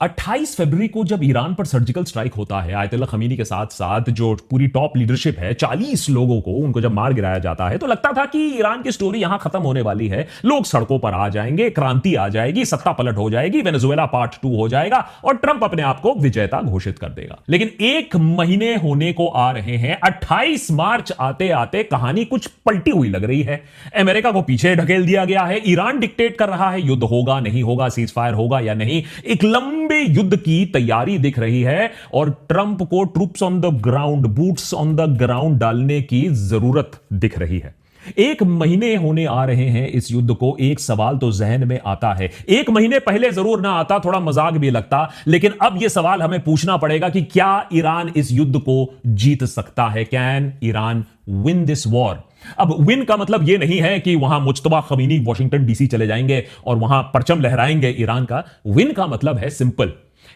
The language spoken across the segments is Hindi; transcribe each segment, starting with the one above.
28 फरवरी को जब ईरान पर सर्जिकल स्ट्राइक होता है, आयतुल्लाह खमीनी के साथ साथ जो पूरी टॉप लीडरशिप है, 40 लोगों को उनको जब मार गिराया जाता है, तो लगता था कि ईरान की स्टोरी यहां खत्म होने वाली है। लोग सड़कों पर आ जाएंगे, क्रांति आ जाएगी, सत्ता पलट हो जाएगी, वेनेजुएला पार्ट 2 हो जाएगा और ट्रंप अपने आप को विजेता घोषित कर देगा। लेकिन एक महीने होने को आ रहे हैं, 28 मार्च आते आते कहानी कुछ पलटी हुई लग रही है। अमेरिका को पीछे ढकेल दिया गया है, ईरान डिक्टेट कर रहा है युद्ध होगा नहीं होगा, सीज फायर होगा या नहीं, एक लंबे युद्ध की तैयारी दिख रही है और ट्रंप को troops on the ground, boots on the ground डालने की जरूरत दिख रही है। एक महीने होने आ रहे हैं इस युद्ध को। एक सवाल तो जहन में आता है, एक महीने पहले जरूर ना आता, थोड़ा मजाक भी लगता, लेकिन अब यह सवाल हमें पूछना पड़ेगा कि क्या ईरान इस युद्ध को जीत सकता है? Can Iran win this war? अब विन का मतलब यह नहीं है कि वहां मुज्तबा खमीनी वॉशिंगटन डीसी चले जाएंगे और वहां परचम लहराएंगे ईरान का। विन का मतलब है सिंपल,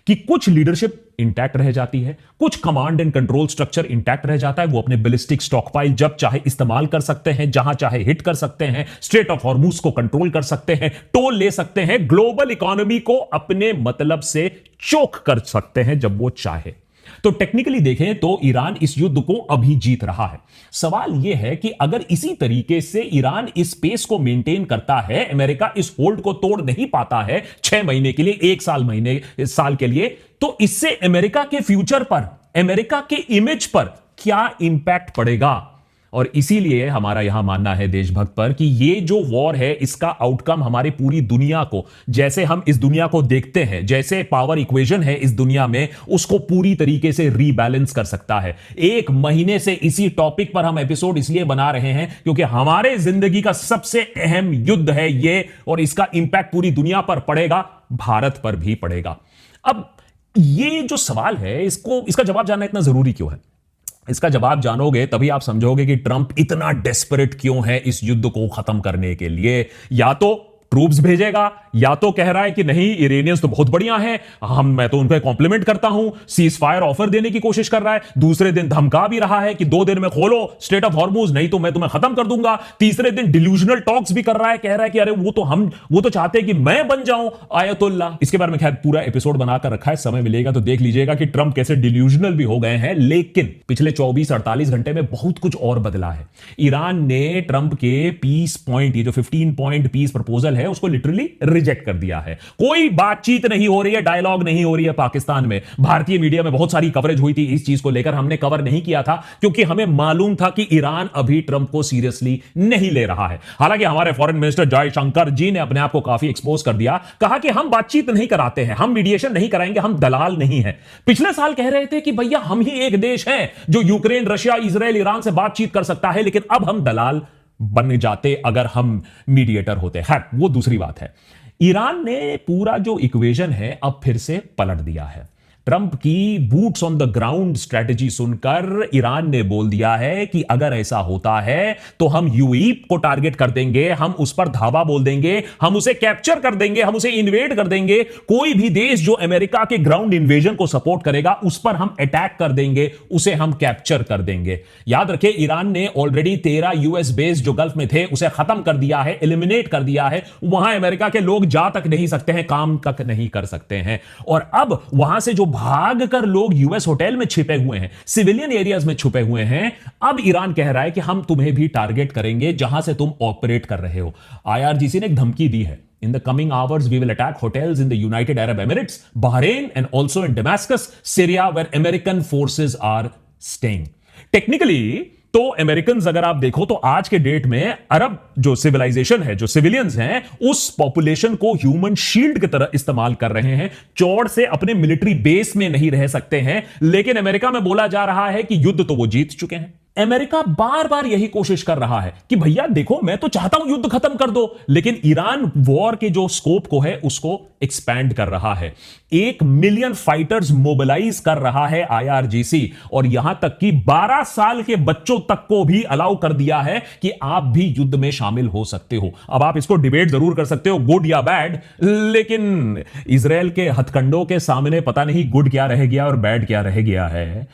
कि कुछ लीडरशिप इंटैक्ट रह जाती है, कुछ command and control structure intact रह जाता है, वो अपने बैलिस्टिक स्टॉकपाइल जब चाहे इस्तेमाल कर सकते हैं, जहां चाहे हिट कर सकते हैं, स्ट्रेट ऑफ हॉर्मुज को कंट्रोल कर सकते हैं, टोल ले सकते हैं, ग्लोबल इकोनॉमी को अपने मतलब से चोक कर सकते हैं जब वो चाहे। तो टेक्निकली देखें तो ईरान इस युद्ध को अभी जीत रहा है। सवाल यह है कि अगर इसी तरीके से ईरान इस पेस को मेंटेन करता है, अमेरिका इस होल्ड को तोड़ नहीं पाता है 6 महीने के लिए, 1 साल के लिए, तो इससे अमेरिका के फ्यूचर पर, अमेरिका के इमेज पर क्या इंपैक्ट पड़ेगा? और इसीलिए हमारा यहां मानना है देशभक्त पर कि ये जो वॉर है, इसका आउटकम हमारी पूरी दुनिया को, जैसे हम इस दुनिया को देखते हैं, जैसे पावर इक्वेशन है इस दुनिया में, उसको पूरी तरीके से रीबैलेंस कर सकता है। एक महीने से इसी टॉपिक पर हम एपिसोड इसलिए बना रहे हैं क्योंकि हमारे जिंदगी का सबसे अहम युद्ध है ये, और इसका इंपैक्ट पूरी दुनिया पर पड़ेगा, भारत पर भी पड़ेगा। अब ये जो सवाल है, इसका जवाब जानना इतना जरूरी क्यों है? इसका जवाब जानोगे तभी आप समझोगे कि ट्रंप इतना डेस्परेट क्यों है इस युद्ध को खत्म करने के लिए। या तो ट्रूप्स भेजेगा, या तो कह रहा है कि नहीं, इरानियंस तो बहुत बढ़िया हैं, मैं तो उनको कॉम्प्लीमेंट करता हूं, सीज फायर ऑफर देने की कोशिश कर रहा है, दूसरे दिन धमका भी रहा है कि 2 दिन में खोलो स्ट्रेट ऑफ हॉर्मुज, नहीं तो मैं तुम्हें खत्म कर दूंगा, तीसरे दिन डिल्यूजनल टॉक्स भी कर रहा है, कह रहा है कि अरे वो तो चाहते हैं कि मैं बन जाऊं आयतुल्ला। इसके बारे में खैर पूरा एपिसोड बनाकर रखा है, समय मिलेगा तो देख लीजिएगा कि ट्रंप कैसे डिल्यूजनल भी हो गए हैं। लेकिन पिछले 24-48 घंटे में बहुत कुछ और बदला है। ईरान ने ट्रंप के पीस पॉइंट, ये जो 15 पॉइंट पीस प्रपोजल है, उसको लिटरली रिजेक्ट कर दिया है। कोई बातचीत नहीं हो रही है, डायलॉग नहीं हो रही है पाकिस्तान में। भारतीय मीडिया में बहुत सारी कवरेज हुई थी इस चीज को लेकर, हमने कवर नहीं किया था क्योंकि हमें मालूम था कि ईरान अभी ट्रंप को सीरियसली नहीं ले रहा है। हालांकि हमारे फॉरेन मिनिस्टर जयशंकर जी ने अपने आप को काफी एक्सपोज कर दिया, कहा कि हम बातचीत नहीं कराते हैं, हम मीडिएशन नहीं कराएंगे, हम दलाल नहीं हैं। पिछले साल कह रहे थे कि भैया हम ही एक देश हैं जो यूक्रेन, रशिया, इजराइल, ईरान से बातचीत कर सकता है, लेकिन अब हम दलाल बन जाते अगर हम मीडिएटर होते। खैर वो दूसरी बात है। ईरान ने पूरा जो इक्वेशन है अब फिर से पलट दिया है। ट्रंप की boots on the ground strategy सुनकर ईरान ने बोल दिया है कि अगर ऐसा होता है तो हम यूएई को टारगेट कर देंगे, हम उस पर धावा बोल देंगे, हम उसे कैप्चर कर देंगे, हम उसे इन्वेड कर देंगे। कोई भी देश जो अमेरिका के ग्राउंड इन्वेजन को सपोर्ट करेगा उस पर हम अटैक कर देंगे, उसे हम कैप्चर कर देंगे। याद रखें, ईरान ने ऑलरेडी 13 यूएस बेस जो गल्फ में थे उसे खत्म कर दिया है, एलिमिनेट कर दिया है। वहां अमेरिका के लोग जा तक नहीं सकते हैं, काम तक नहीं कर सकते हैं। और अब वहां से जो भाग कर लोग यूएस होटल में छिपे हुए हैं, सिविलियन एरियाज में छुपे हुए हैं, अब ईरान कह रहा है कि हम तुम्हें भी टारगेट करेंगे जहां से तुम ऑपरेट कर रहे हो। आईआरजीसी ने एक धमकी दी है, in the coming hours we will attack hotels in the United Arab Emirates, Bahrain and also in Damascus, Syria where American forces are staying. Technically तो अमेरिकन अगर आप देखो तो आज के डेट में अरब जो सिविलाइजेशन है, जो सिविलियंस हैं, उस पॉपुलेशन को ह्यूमन शील्ड की तरह इस्तेमाल कर रहे हैं। चौड़ से अपने मिलिट्री बेस में नहीं रह सकते हैं। लेकिन अमेरिका में बोला जा रहा है कि युद्ध तो वो जीत चुके हैं। अमेरिका बार बार यही कोशिश कर रहा है कि भैया देखो, मैं तो चाहता हूं युद्ध खत्म कर दो, लेकिन ईरान वॉर के जो स्कोप को है उसको एक्सपैंड कर रहा है। 1 मिलियन फाइटर्स मोबिलाइज कर रहा है आईआरजीसी, और यहां तक कि 12 साल के बच्चों तक को भी अलाउ कर दिया है कि आप भी युद्ध में शामिल हो सकते हो। अब आप इसको डिबेट जरूर कर सकते हो गुड या बैड, लेकिन इजराइल के हथकंडों के सामने पता नहीं गुड क्या रह गया और बैड क्या रह गया है।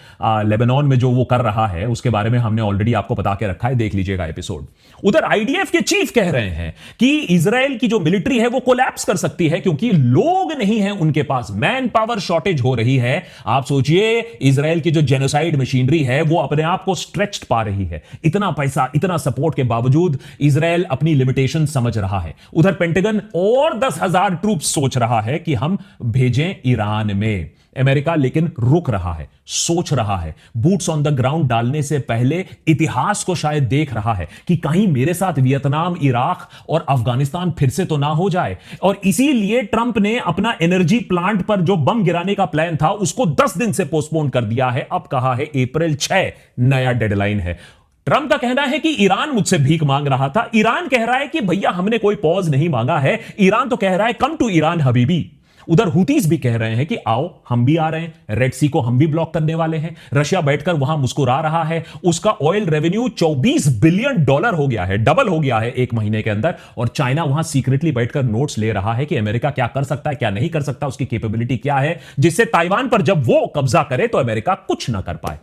लेबनान में जो वो कर रहा है उसके बारे में में हमने ऑलरेडी आपको बता के रखा है, देख लीजिएगा एपिसोड। उधर आईडीएफ के चीफ कह रहे हैं कि इजराइल की जो मिलिट्री है वो कोलैप्स कर सकती है क्योंकि लोग नहीं है उनके पास, मैन पावर शॉर्टेज हो रही है। आप सोचिए, इजराइल की जो जेनोसाइड मशीनरी है वो अपने आप को स्ट्रेच्ड पा रही है। इतना पैसा, इतना सपोर्ट के बावजूद इजराइल अपनी लिमिटेशन समझ रहा है। उधर पेंटागन और 10,000 ट्रूप्स सोच रहा है कि हम भेजें ईरान में। अमेरिका लेकिन रुक रहा है, सोच रहा है, बूट्स ऑन द ग्राउंड डालने से पहले इतिहास को शायद देख रहा है कि कहीं मेरे साथ वियतनाम, इराक और अफगानिस्तान फिर से तो ना हो जाए। और इसीलिए ट्रंप ने अपना एनर्जी प्लांट पर जो बम गिराने का प्लान था उसको 10 दिन से पोस्टपोन कर दिया है। अब कहा है अप्रैल 6 नया डेडलाइन है। ट्रंप का कहना है कि ईरान मुझसे भीख मांग रहा था। ईरान कह रहा है कि भैया हमने कोई पॉज नहीं मांगा है। ईरान तो कह रहा है कम टू ईरान हबीबी। उधर हुतीज भी कह रहे हैं कि आओ हम भी आ रहे हैं, रेड सी को हम भी ब्लॉक करने वाले हैं। रशिया बैठकर वहां मुस्कुरा रहा है, उसका ऑयल रेवेन्यू $24 बिलियन हो गया है, डबल हो गया है एक महीने के अंदर। और चाइना वहां सीक्रेटली बैठकर नोट्स ले रहा है कि अमेरिका क्या कर सकता है, क्या नहीं कर सकता, उसकी कैपेबिलिटी क्या है, जिससे ताइवान पर जब वो कब्जा करे तो अमेरिका कुछ ना कर पाए।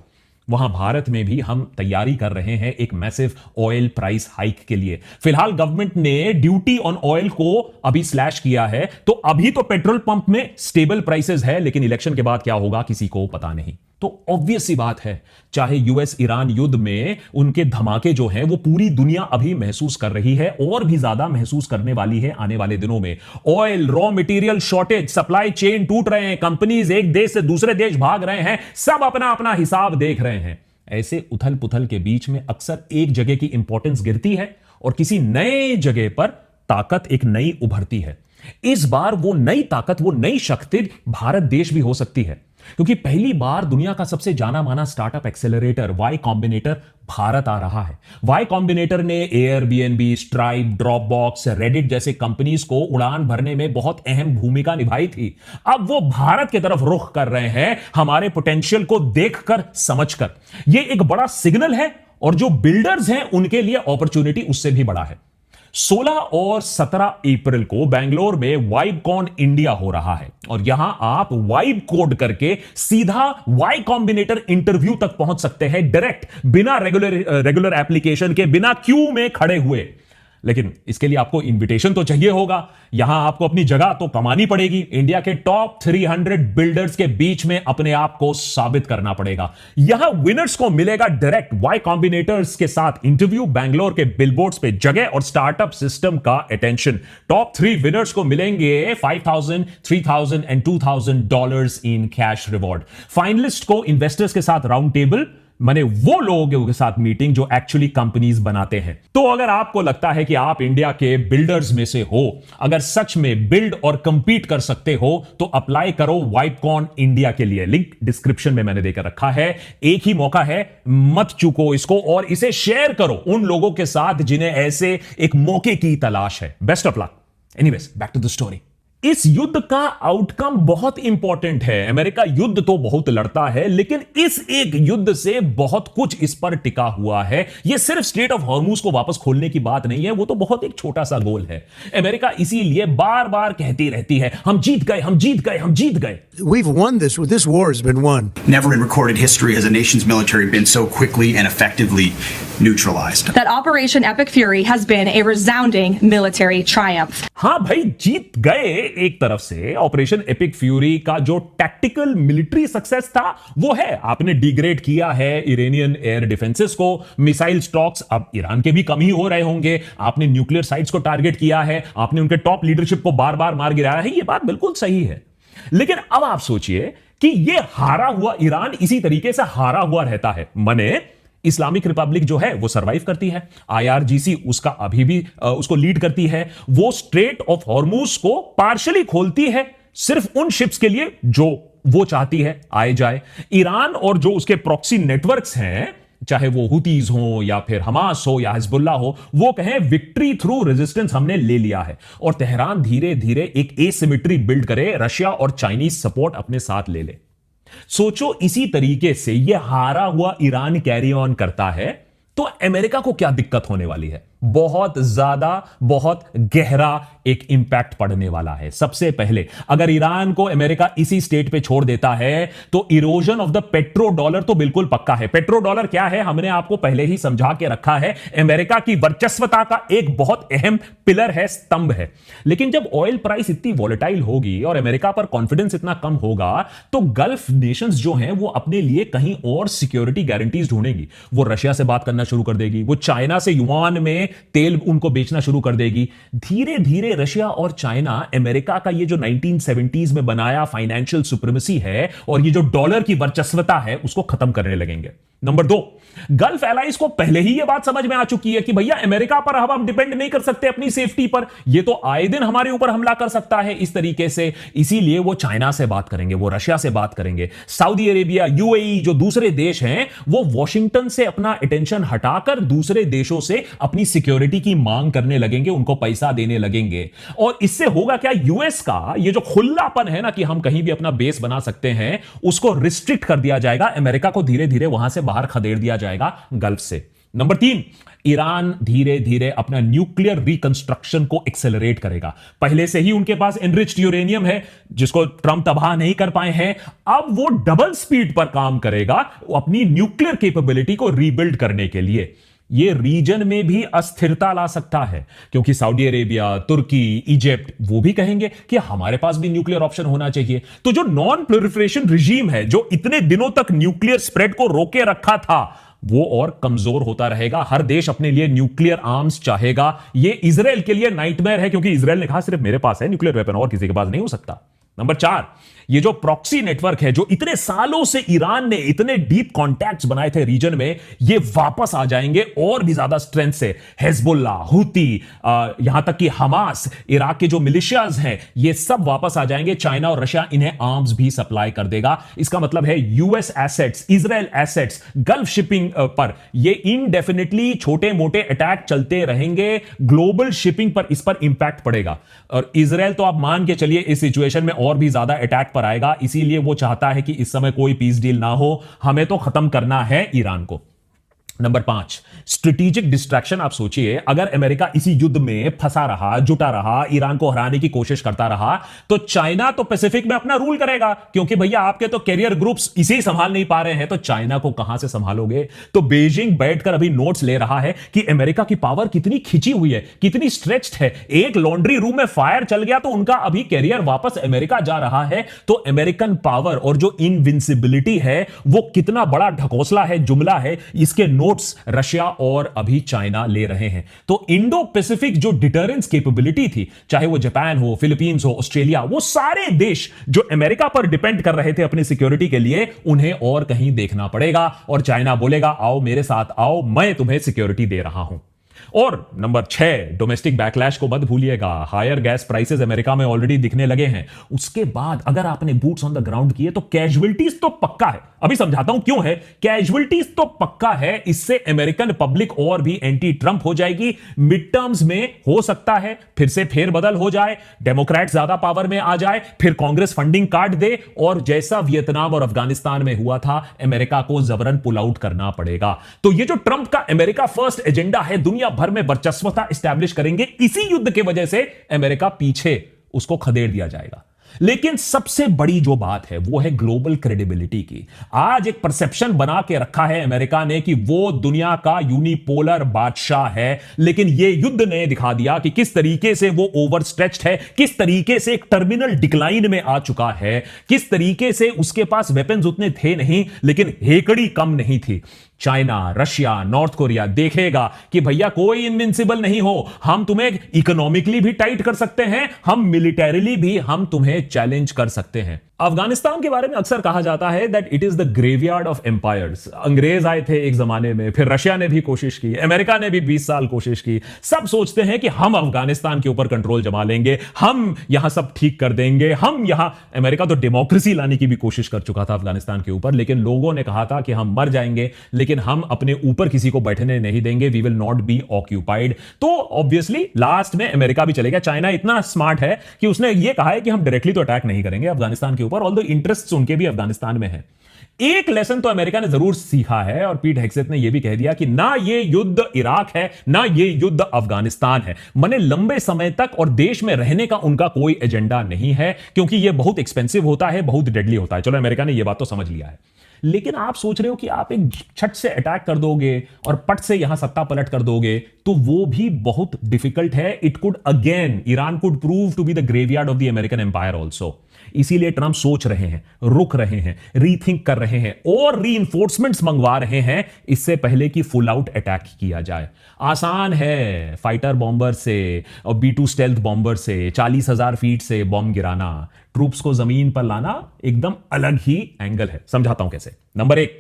वहां भारत में भी हम तैयारी कर रहे हैं एक मैसिव ऑयल प्राइस हाइक के लिए। फिलहाल गवर्नमेंट ने ड्यूटी ऑन ऑयल को अभी स्लैश किया है, तो अभी तो पेट्रोल पंप में स्टेबल प्राइसेस है, लेकिन इलेक्शन के बाद क्या होगा किसी को पता नहीं। तो ऑब्वियस सी बात है, चाहे यूएस ईरान युद्ध में उनके धमाके जो हैं वो पूरी दुनिया अभी महसूस कर रही है और भी ज्यादा महसूस करने वाली है आने वाले दिनों में। Oil, raw material shortage, supply chain टूट रहे हैं, कंपनीज एक देश से दूसरे देश भाग रहे हैं, सब अपना अपना हिसाब देख रहे हैं। ऐसे उथल पुथल के बीच में अक्सर एक जगह की इंपॉर्टेंस गिरती है और किसी नए जगह पर ताकत एक नई उभरती है। इस बार वो नई ताकत, वो नई शक्ति भारत देश भी हो सकती है, क्योंकि पहली बार दुनिया का सबसे जाना माना startup accelerator Y Combinator Bharat आ रहा है। वाई कॉम्बिनेटर ने एयरबीएनबी, स्ट्राइप, ड्रॉपबॉक्स, रेडिट जैसे कंपनीज को उड़ान भरने में बहुत अहम भूमिका निभाई थी। अब वो भारत की तरफ रुख कर रहे हैं, हमारे पोटेंशियल को देखकर, समझकर। यह एक बड़ा सिग्नल है और जो बिल्डर्स हैं उनके लिए अपॉर्चुनिटी उससे भी बड़ा है। 16 और 17 अप्रैल को बेंगलोर में वाइबकॉन इंडिया हो रहा है और यहां आप वाइब कोड करके सीधा वाई कॉम्बिनेटर इंटरव्यू तक पहुंच सकते हैं, डायरेक्ट, बिना रेगुलर एप्लीकेशन के, बिना क्यू में खड़े हुए। लेकिन इसके लिए आपको इनविटेशन तो चाहिए होगा, यहां आपको अपनी जगह तो कमानी पड़ेगी। इंडिया के टॉप 300 बिल्डर्स के बीच में अपने आप को साबित करना पड़ेगा। यहां विनर्स को मिलेगा डायरेक्ट वाई कॉम्बिनेटर्स के साथ इंटरव्यू, बेंगलोर के बिलबोर्ड्स पे जगह और स्टार्टअप सिस्टम का अटेंशन। टॉप 3 विनर्स को मिलेंगे $5,000, $3,000 and $2,000 in cash reward. Finalist को इन्वेस्टर्स के साथ राउंड टेबल, माने वो लोगों के साथ मीटिंग जो एक्चुअली कंपनीज बनाते हैं। तो अगर आपको लगता है कि आप इंडिया के बिल्डर्स में से हो, अगर सच में बिल्ड और कंपीट कर सकते हो, तो अप्लाई करो वाइबकॉन इंडिया के लिए। लिंक डिस्क्रिप्शन में मैंने देकर रखा है। एक ही मौका है, मत चूको इसको और इसे शेयर करो उन लोगों के साथ जिन्हें ऐसे एक मौके की तलाश है। Best of luck. Anyways, back to the story. इस युद्ध का आउटकम बहुत इंपॉर्टेंट है। अमेरिका युद्ध तो बहुत लड़ता है, लेकिन इस एक युद्ध से बहुत कुछ इस पर टिका हुआ है। यह सिर्फ स्ट्रेट ऑफ हॉर्मुज को वापस खोलने की बात नहीं है, वो तो बहुत एक छोटा सा गोल है। अमेरिका इसीलिए बार बार कहती रहती है, हम जीत गए, हम जीत गए, हम जीत गए। We've won this. This war has been won. Never in recorded history has a nation's military been so quickly and effectively neutralized. That Operation Epic Fury has been a resounding military triumph. हां भाई, जीत गए एक तरफ से। ऑपरेशन एपिक फ्यूरी का जो टैक्टिकल मिलिट्री सक्सेस था वो है, आपने डिग्रेड किया है इरानियन एयर डिफेंसेस को, मिसाइल स्टॉक्स अब ईरान के भी कम ही हो रहे होंगे, आपने न्यूक्लियर साइट्स को टारगेट किया है, आपने उनके टॉप लीडरशिप को बार बार मार गिराया है। ये बात बिल्कुल सही है, लेकिन अब आप सोचिए कि ये हारा हुआ ईरान इसी तरीके से हारा हुआ रहता है। मने इस्लामिक रिपब्लिक जो है वो सरवाइव करती है, आईआरजीसी उसका अभी भी उसको लीड करती है, वो स्ट्रेट ऑफ हॉर्मुज को पार्शियली खोलती है सिर्फ उन शिप्स के लिए जो वो चाहती है आए जाए। ईरान और जो उसके प्रॉक्सी नेटवर्क्स हैं, चाहे वो हुतीज हो या फिर हमास हो या हिजबुल्लाह हो, वो कहें विक्ट्री थ्रू रेजिस्टेंस हमने ले लिया है। और तेहरान धीरे धीरे एक एसिमेट्री बिल्ड करे, रशिया और चाइनीज सपोर्ट अपने साथ ले ले। सोचो इसी तरीके से यह हारा हुआ ईरान कैरी ऑन करता है तो अमेरिका को क्या दिक्कत होने वाली है। बहुत ज्यादा, बहुत गहरा एक इंपैक्ट पड़ने वाला है। सबसे पहले अगर ईरान को अमेरिका इसी स्टेट पे छोड़ देता है तो erosion of the petro dollar तो बिल्कुल पक्का है। पेट्रो डॉलर क्या है, हमने आपको पहले ही समझा के रखा है, अमेरिका की वर्चस्वता का एक बहुत अहम पिलर है, स्तंभ है। लेकिन जब ऑयल प्राइस इतनी वॉलेटाइल होगी और अमेरिका पर कॉन्फिडेंस इतना कम होगा तो गल्फ नेशंस जो हैं वो अपने लिए कहीं और सिक्योरिटी गारंटीज ढूंढेंगी। वो रशिया से बात करना शुरू कर देगी, वो चाइना से युआन में तेल उनको बेचना शुरू कर देगी। धीरे धीरे रशिया और चाइना अमेरिका का ये जो 1970s में बनाया फाइनेंशियल सुप्रीमेसी है और ये जो डॉलर की वर्चस्वता है उसको खत्म करने लगेंगे। नंबर 2, गल्फ एलाइज को पहले ही यह बात समझ में आ चुकी है कि भैया अमेरिका पर अब हम डिपेंड नहीं कर सकते अपनी सेफ्टी पर, ये तो आए दिन हमारे ऊपर हमला कर सकता है इस तरीके से। इसीलिए वो चाइना से बात करेंगे, वो रशिया से बात करेंगे, सऊदी अरेबिया, यूएई जो दूसरे देश हैं वो वॉशिंगटन से अपना अटेंशन हटाकर दूसरे देशों से अपनी सिक्योरिटी की मांग करने लगेंगे, उनको पैसा देने लगेंगे। और इससे होगा क्या, यूएस का ये जो खुलापन है ना कि हम कहीं भी अपना बेस बना सकते हैं उसको रिस्ट्रिक्ट कर दिया जाएगा, अमेरिका को धीरे धीरे वहां से बाहर खदेड़ दिया जाएगा गल्फ से। नंबर 3, ईरान धीरे धीरे अपना न्यूक्लियर रिकंस्ट्रक्शन को एक्सेलरेट करेगा। पहले से ही उनके पास एनरिच्ड यूरेनियम है जिसको ट्रंप तबाह नहीं कर पाए हैं, अब वो डबल स्पीड पर काम करेगा अपनी न्यूक्लियर कैपेबिलिटी को रीबिल्ड करने के लिए। ये रीजन में भी अस्थिरता ला सकता है क्योंकि सऊदी अरेबिया, तुर्की, इजिप्ट वो भी कहेंगे कि हमारे पास भी न्यूक्लियर ऑप्शन होना चाहिए। तो जो नॉन प्रोलिफरेशन रिजीम है जो इतने दिनों तक न्यूक्लियर स्प्रेड को रोके रखा था वो और कमजोर होता रहेगा। हर देश अपने लिए न्यूक्लियर आर्म्स चाहेगा। ये इजराइल के लिए नाइटमेयर है क्योंकि इजराइल ने कहा सिर्फ मेरे पास है न्यूक्लियर वेपन और किसी के पास नहीं हो सकता। नंबर 4, ये जो प्रॉक्सी नेटवर्क है जो इतने सालों से ईरान ने इतने डीप कॉन्टैक्ट्स बनाए थे रीजन में, ये वापस आ जाएंगे और भी ज्यादा स्ट्रेंथ से। हिजबुल्ला, हुती, यहां तक कि हमास, इराक के जो मिलिशियाज हैं ये सब वापस आ जाएंगे। चाइना और रशिया इन्हें आर्म्स भी सप्लाई कर देगा। इसका मतलब है US assets, Israel assets, gulf shipping पर ये इनडेफिनेटली छोटे मोटे अटैक चलते रहेंगे। ग्लोबल शिपिंग पर इस पर इंपैक्ट पड़ेगा और इजराइल तो आप मान के चलिए इस सिचुएशन में और भी ज्यादा अटैक पर आएगा। इसीलिए वो चाहता है कि इस समय कोई पीस डील ना हो, हमें तो खत्म करना है ईरान को। Number 5, strategic distraction. आप सोचिए अगर अमेरिका इसी युद्ध में फंसा रहा, जुटा रहा, ईरान को हराने की कोशिश करता रहा तो चाइना तो पैसिफिक में अपना रूल करेगा क्योंकि भैया आपके तो कैरियर ग्रुप्स इसे ही संभाल नहीं पा रहे हैं तो चाइना को कहां से संभालोगे। तो बीजिंग बैठकर अभी नोट्स ले रहा है कि अमेरिका की पावर कितनी खिंची हुई है, कितनी स्ट्रेच्ड है। एक लॉन्ड्री रूम में फायर चल गया तो उनका अभी कैरियर वापस अमेरिका जा रहा है। तो अमेरिकन पावर और जो इनविंसिबिलिटी है वो कितना बड़ा ढकोसला है, जुमला है, इसके नोट्स रशिया और अभी चाइना ले रहे हैं। तो इंडो पैसिफिक जो डिटरेंस कैपेबिलिटी थी, चाहे वो जापान हो, फिलीपींस हो, ऑस्ट्रेलिया, वो सारे देश जो अमेरिका पर डिपेंड कर रहे थे अपनी सिक्योरिटी के लिए, उन्हें और कहीं देखना पड़ेगा और चाइना बोलेगा आओ मेरे साथ आओ, मैं तुम्हें सिक्योरिटी दे रहा हूं। और नंबर 6, डोमेस्टिक बैकलैश को मत भूलिएगा। हायर गैस प्राइसेस अमेरिका में ऑलरेडी दिखने लगे हैं। उसके बाद अगर आपने बूट्स ऑन द ग्राउंड किए तो कैजुअलिटीज तो पक्का है। अभी समझाता हूं क्यों है। कैजुअलिटीज तो पक्का है, इससे अमेरिकन पब्लिक और भी एंटी ट्रंप हो जाएगी। मिड टर्म्स में हो सकता है फिर से फेरबदल हो जाए, डेमोक्रेट ज्यादा पावर में आ जाए, फिर कांग्रेस फंडिंग काट दे और जैसा वियतनाम और अफगानिस्तान में हुआ था अमेरिका को जबरन पुल आउट करना पड़ेगा। तो ये जो ट्रंप का अमेरिका फर्स्ट एजेंडा है, दुनिया भर में वर्चस्वता एस्टैब्लिश करेंगे, इसी युद्ध की वजह से अमेरिका पीछे उसको खदेड़ दिया जाएगा। लेकिन सबसे बड़ी जो बात है वो है ग्लोबल क्रेडिबिलिटी की। आज एक परसेप्शन बना के रखा है अमेरिका ने कि वो दुनिया का यूनिपोलर बादशाह है, लेकिन ये युद्ध ने दिखा दिया कि किस तरीके से वो ओवरस्ट्रेच्ड है, किस तरीके से एक टर्मिनल डिक्लाइन में आ चुका है, किस तरीके से उसके पास वेपन्स उतने थे नहीं लेकिन हेकड़ी कम नहीं थी। चाइना, रशिया, नॉर्थ कोरिया देखेगा कि भैया कोई इनविंसिबल नहीं हो, हम तुम्हें इकोनॉमिकली भी टाइट कर सकते हैं, हम मिलिटरीली भी हम तुम्हें चैलेंज कर सकते हैं। अफगानिस्तान के बारे में अक्सर कहा जाता है that it is the graveyard of empires. अंग्रेज आए थे एक जमाने में, फिर रशिया ने भी कोशिश की, अमेरिका ने भी 20 साल कोशिश की। सब सोचते हैं कि हम अफगानिस्तान के ऊपर कंट्रोल जमा लेंगे, हम यहां सब ठीक कर देंगे, हम यहां। अमेरिका तो डेमोक्रेसी लाने की भी कोशिश कर चुका था अफगानिस्तान के ऊपर, लेकिन लोगों ने कहा था कि हम मर जाएंगे लेकिन हम अपने ऊपर किसी को बैठने नहीं देंगे, we will not be occupied. तो ऑब्वियसली लास्ट में अमेरिका भी चलेगा। चाइना इतना स्मार्ट है कि उसने यह कहा है कि हम डायरेक्टली तो अटैक नहीं करेंगे अफगानिस्तान के ऊपर, ऊपर, ऑल द इंटरेस्ट उनके भी अफगानिस्तान में है। एक लेसन तो अमेरिका ने जरूर सीखा है, और पीट हेग्सेथ ने यह भी कह दिया कि ना ये युद्ध इराक है, ना ये युद्ध अफगानिस्तान है। मने लंबे समय तक और देश में रहने का उनका कोई एजेंडा नहीं है, क्योंकि यह बहुत एक्सपेंसिव होता है, बहुत डेडली होता है। चलो, अमेरिका ने यह बात तो समझ लिया है। लेकिन आप सोच रहे हो कि आप एक छट से अटैक कर दोगे और पट से यहां सत्ता पलट कर दोगे, तो वो भी बहुत डिफिकल्ट है। It could again, Iran could prove to be the graveyard of the American empire also. इसीलिए ट्रंप सोच रहे हैं, रुक रहे हैं, रीथिंक कर रहे हैं और रीइंफोर्समेंट्स मंगवा रहे हैं, इससे पहले कि फुल आउट अटैक किया जाए। आसान है फाइटर बॉम्बर से और B-2 स्टेल्थ बॉम्बर से 40,000 फीट से बॉम्ब गिराना, ट्रूप्स को जमीन पर लाना एकदम अलग ही एंगल है। समझाता हूं कैसे। नंबर 1,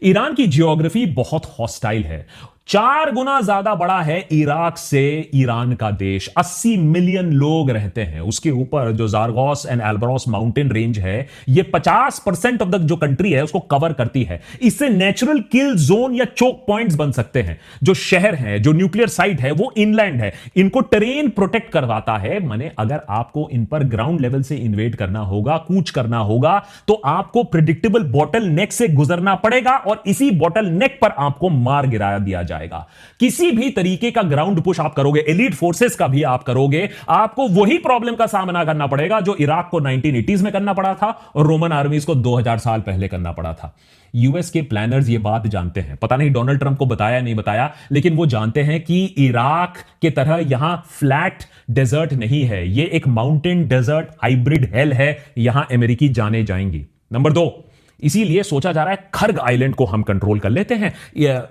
ईरान की जियोग्राफी बहुत हॉस्टाइल है। 4 गुना ज्यादा बड़ा है इराक से ईरान का देश। 80 मिलियन लोग रहते हैं। उसके ऊपर जो जारगोस एंड एल्बरोस माउंटेन रेंज है, ये 50% ऑफ द जो कंट्री है उसको कवर करती है। इससे नेचुरल किल जोन या चोक पॉइंट्स बन सकते हैं। जो शहर है, जो न्यूक्लियर साइट है, वो इनलैंड है। इनको टेरेन प्रोटेक्ट करवाता है। माने अगर आपको इन पर ग्राउंड लेवल से इन्वेड करना होगा, कूच करना होगा, तो आपको प्रिडिक्टेबल बॉटल नेक से गुजरना पड़ेगा और इसी बॉटल नेक पर आपको मार गिराया दिया जाए। किसी भी तरीके का ग्राउंड पुश आप करोगे, एलीट फोर्सेस का भी आप करोगे, आपको वही प्रॉब्लम का सामना करना पड़ेगा जो इराक को 1980s में करना पड़ा था और रोमन आर्मीज को 2000 साल पहले करना पड़ा था। यूएस के प्लानर्स ये बात जानते हैं। पता नहीं डोनाल्ड ट्रंप को बताया नहीं बताया, लेकिन वो जानते हैं कि इराक के तरह यहां फ्लैट डेजर्ट नहीं है, ये एक माउंटेन डेजर्ट हाइब्रिड हेल है। यहां अमेरिकी जाने जाएंगी। नंबर 2, इसीलिए सोचा जा रहा है खर्ग आइलैंड को हम कंट्रोल कर लेते हैं।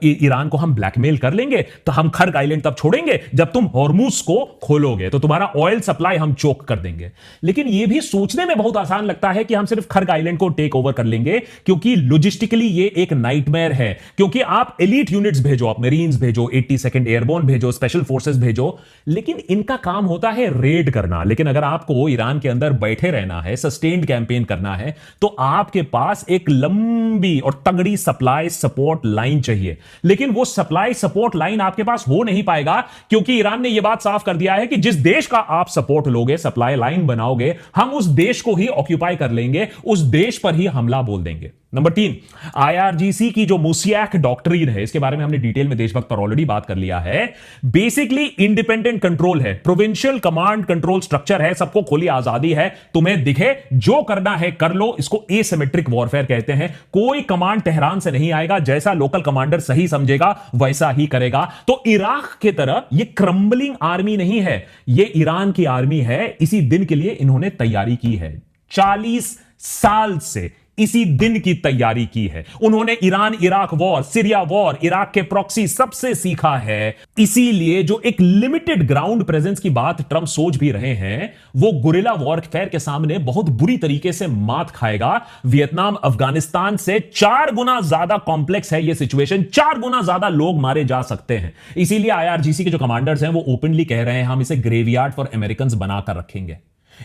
ईरान को हम ब्लैकमेल कर लेंगे, तो हम खर्ग आइलैंड तब छोड़ेंगे जब तुम हॉर्मुज को खोलोगे, तो तुम्हारा ऑयल सप्लाई हम चोक कर देंगे। लेकिन यह भी सोचने में बहुत आसान लगता है कि हम सिर्फ खर्ग आइलैंड को टेक ओवर कर लेंगे, क्योंकि लॉजिस्टिकली ये एक नाइटमेयर है। क्योंकि आप एलीट यूनिट्स भेजो, आप मेरीन्स भेजो, 82nd एयरबोर्न भेजो, स्पेशल फोर्सेस भेजो, लेकिन इनका काम होता है रेड करना। लेकिन अगर आपको ईरान के अंदर बैठे रहना है, सस्टेन्ड कैंपेन करना है, तो आपके पास एक लंबी और तगड़ी सप्लाई सपोर्ट लाइन चाहिए। लेकिन वो सप्लाई सपोर्ट लाइन आपके पास हो नहीं पाएगा, क्योंकि ईरान ने यह बात साफ कर दिया है कि जिस देश का आप सपोर्ट लोगे, सप्लाई लाइन बनाओगे, हम उस देश को ही ऑक्यूपाई कर लेंगे, उस देश पर ही हमला बोल देंगे। नंबर 3, IRGC की जो मोसियाक डॉक्ट्रिन है, इसके बारे में हमने डिटेल में देशभक्त पर ऑलरेडी बात कर लिया है। बेसिकली इंडिपेंडेंट कंट्रोल है, प्रोविंशियल कमांड कंट्रोल स्ट्रक्चर है, सबको खुली आजादी है, तुम्हें दिखे जो करना है कर लो। इसको एसिमेट्रिक वॉरफेयर कहते हैं। कोई कमांड तेहरान से नहीं आएगा, जैसा लोकल कमांडर सही समझेगा वैसा ही करेगा। तो इराक के तरह ये क्रम्बलिंग आर्मी नहीं है, ये ईरान की आर्मी है। इसी दिन के लिए इन्होंने तैयारी की है। 40 साल से इसी दिन की तैयारी की है उन्होंने। Iran Iraq war, Syria war, Iraq के प्रॉक्सी सबसे सीखा है। इसीलिए जो एक लिमिटेड ग्राउंड प्रेजेंस की बात ट्रंप सोच भी रहे हैं, वो गुरिल्ला वॉरफेयर के सामने बहुत बुरी तरीके से मात खाएगा। वियतनाम अफगानिस्तान से 4 गुना ज्यादा कॉम्प्लेक्स है ये सिचुएशन, 4 गुना ज्यादा लोग मारे जा सकते हैं। इसीलिए IRGC के जो कमांडर्स हैं वो ओपनली कह रहे हैं हम इसे ग्रेवयार्ड फॉर अमेरिकन बनाकर रखेंगे।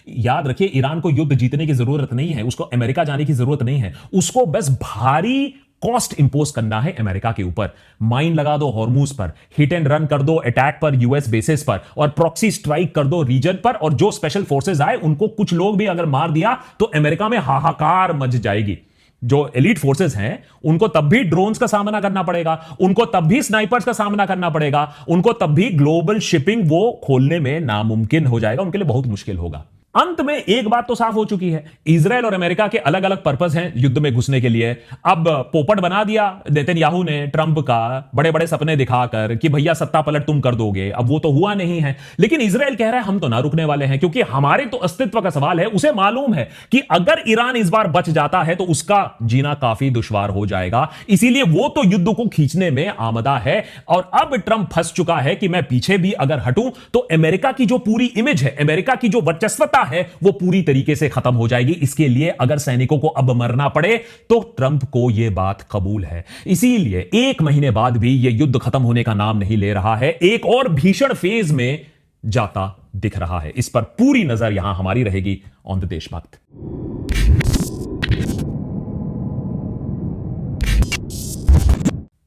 याद रखिए, ईरान को युद्ध जीतने की जरूरत नहीं है, उसको अमेरिका जाने की जरूरत नहीं है, उसको बस भारी कॉस्ट इंपोज करना है अमेरिका के ऊपर। माइन लगा दो हॉर्मुज पर, हिट एंड रन कर दो अटैक पर, यूएस बेसिस पर, और प्रॉक्सी स्ट्राइक कर दो रीजन पर, और जो स्पेशल फोर्सेस आए उनको कुछ लोग भी अगर मार दिया तो अमेरिका में हाहाकार मच जाएगी। जो एलीट फोर्सेस हैं उनको तब भी ड्रोन्स का सामना करना पड़ेगा, उनको तब भी स्नाइपर्स का सामना करना पड़ेगा, उनको तब भी ग्लोबल शिपिंग वो खोलने में नामुमकिन हो जाएगा, उनके लिए बहुत मुश्किल होगा। अंत में एक बात तो साफ हो चुकी है, इजराइल और अमेरिका के अलग अलग पर्पस हैं युद्ध में घुसने के लिए। अब पोपट बना दिया नेतन्याहू ने ट्रंप का, बड़े बड़े सपने दिखाकर कि भैया सत्ता पलट तुम कर दोगे। अब वो तो हुआ नहीं है, लेकिन इजराइल कह रहा है हम तो ना रुकने वाले हैं, क्योंकि हमारे तो अस्तित्व का सवाल है। उसे मालूम है कि अगर ईरान इस बार बच जाता है तो उसका जीना काफी दुश्वार हो जाएगा, इसीलिए वो तो युद्ध को खींचने में आमदा है। और अब ट्रंप फंस चुका है कि मैं पीछे भी अगर हटूं तो अमेरिका की जो पूरी इमेज है, अमेरिका की जो वर्चस्वता है, वो पूरी तरीके से खत्म हो जाएगी। इसके लिए अगर सैनिकों को अब मरना पड़े तो ट्रंप को यह बात कबूल है। इसीलिए 1 महीने बाद भी यह युद्ध खत्म होने का नाम नहीं ले रहा है, एक और भीषण फेज में जाता दिख रहा है। इस पर पूरी नजर यहां हमारी रहेगी ऑन द देशभक्त।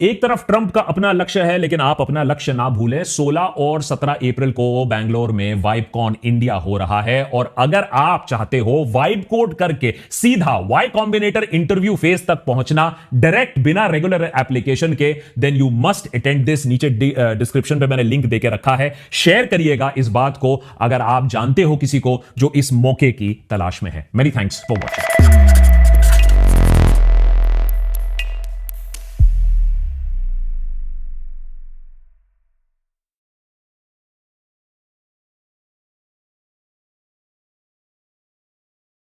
एक तरफ ट्रंप का अपना लक्ष्य है, लेकिन आप अपना लक्ष्य ना भूलें। 16 और 17 अप्रैल को बैंगलोर में वाइबकॉन इंडिया हो रहा है, और अगर आप चाहते हो वाइब कोड करके सीधा वाई कॉम्बिनेटर इंटरव्यू फेज तक पहुंचना डायरेक्ट बिना रेगुलर एप्लीकेशन के, then you must attend this. नीचे डिस्क्रिप्शन पे मैंने लिंक देके रखा है, शेयर करिएगा इस बात को अगर आप जानते हो किसी को जो इस मौके की तलाश में है। Many thanks for watching.